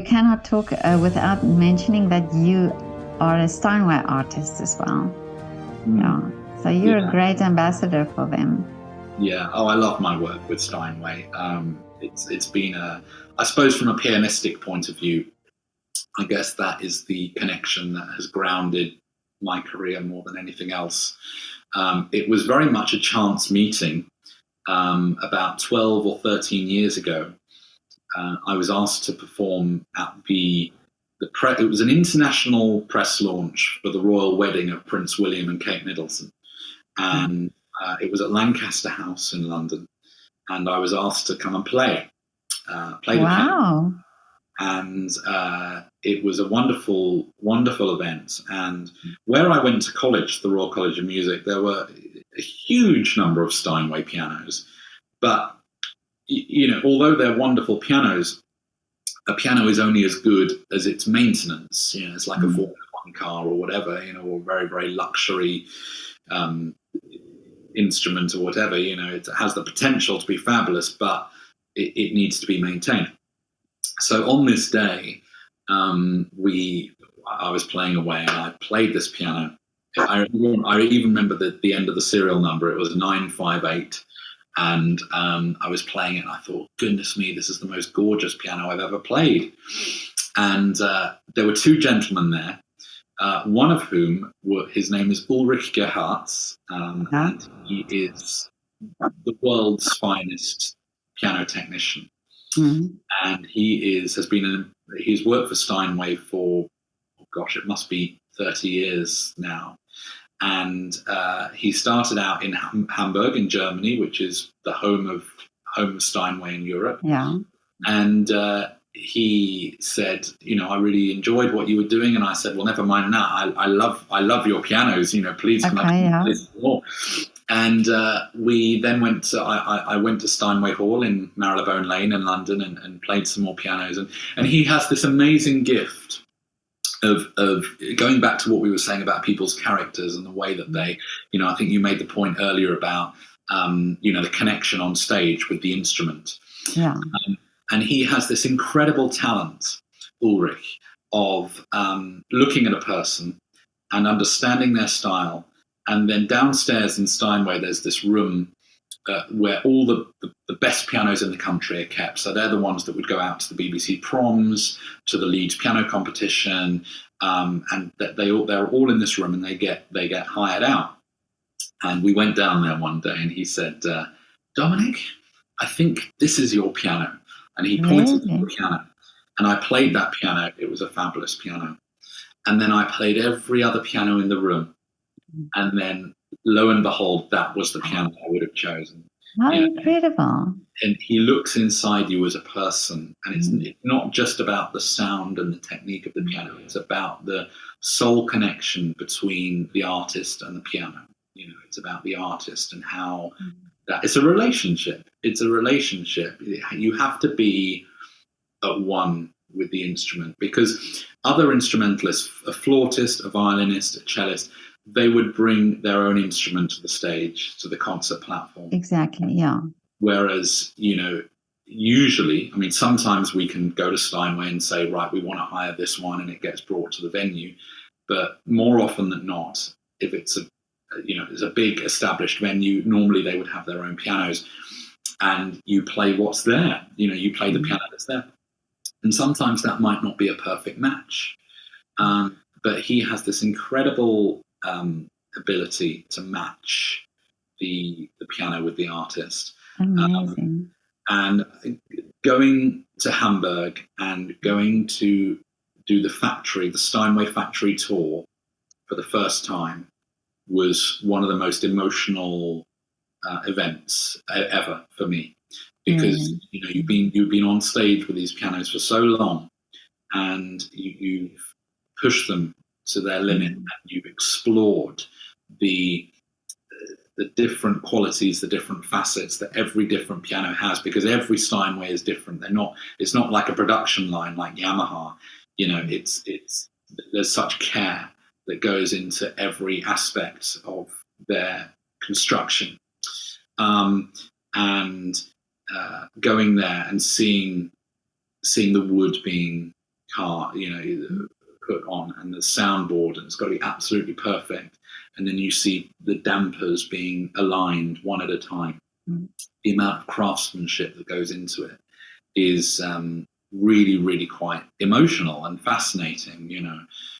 cannot talk without mentioning that you are a Steinway artist as well. Yeah. So you're a great ambassador for them. Yeah. Oh, I love my work with Steinway. It's been I suppose from a pianistic point of view, I guess that is the connection that has grounded my career more than anything else. It was very much a chance meeting about 12 or 13 years ago. I was asked to perform at it was an international press launch for the royal wedding of Prince William and Kate Middleton. And it was at Lancaster House in London. And I was asked to come and play the piano. And it was a wonderful, wonderful event. And where I went to college, the Royal College of Music, there were a huge number of Steinway pianos. But, although they're wonderful pianos, a piano is only as good as its maintenance. It's like a Formula One car or whatever, or very, very luxury instrument or whatever. It has the potential to be fabulous, but it needs to be maintained. So on this day, I was playing away and I played this piano. I even remember the end of the serial number. It was 958. And I was playing it and I thought, goodness me, this is the most gorgeous piano I've ever played. And there were two gentlemen there, one of whom, his name is Ulrich Gerhardt, and he is the world's finest piano technician. And he's worked for Steinway for, it must be 30 years now. And he started out in Hamburg in Germany, which is the home of Steinway in Europe. Yeah. And he said, I really enjoyed what you were doing. And I said, well, never mind that. I love your pianos. Please come and listen more. And we then went to, I went to Steinway Hall in Marylebone Lane in London and played some more pianos. And he has this amazing gift of going back to what we were saying about people's characters and the way that they, I think you made the point earlier about, the connection on stage with the instrument. Yeah. And he has this incredible talent, Ulrich, of looking at a person and understanding their style. And then downstairs in Steinway, there's this room where all the best pianos in the country are kept. So they're the ones that would go out to the BBC proms, to the Leeds piano competition, and they're all in this room and they get hired out. And we went down there one day and he said, Dominic, I think this is your piano. And he pointed to the piano. And I played that piano. It was a fabulous piano. And then I played every other piano in the room. And then, lo and behold, that was the piano I would have chosen. How incredible. And he looks inside you as a person. And it's not just about the sound and the technique of the piano. It's about the soul connection between the artist and the piano. It's about the artist and how that it's a relationship. It's a relationship. You have to be at one with the instrument, because other instrumentalists, a flautist, a violinist, a cellist, they would bring their own instrument to the stage, to the concert platform. Exactly, yeah. Whereas, usually, sometimes we can go to Steinway and say, right, we want to hire this one, and it gets brought to the venue. But more often than not, if it's a big established venue, normally they would have their own pianos, and you play what's there. You play the piano that's there. And sometimes that might not be a perfect match. But he has this incredible ability to match the piano with the artist. Amazing. And going to Hamburg and going to do the Steinway factory tour for the first time was one of the most emotional events ever for me, because you've been on stage with these pianos for so long, and you've pushed them to their limit, and you've explored the different qualities, the different facets that every different piano has, because every Steinway is different. It's not like a production line like Yamaha. There's such care that goes into every aspect of their construction. And going there and seeing the wood being car, put on, and the soundboard, and it's got to be absolutely perfect. And then you see the dampers being aligned one at a time. The amount of craftsmanship that goes into it is really, really quite emotional and fascinating.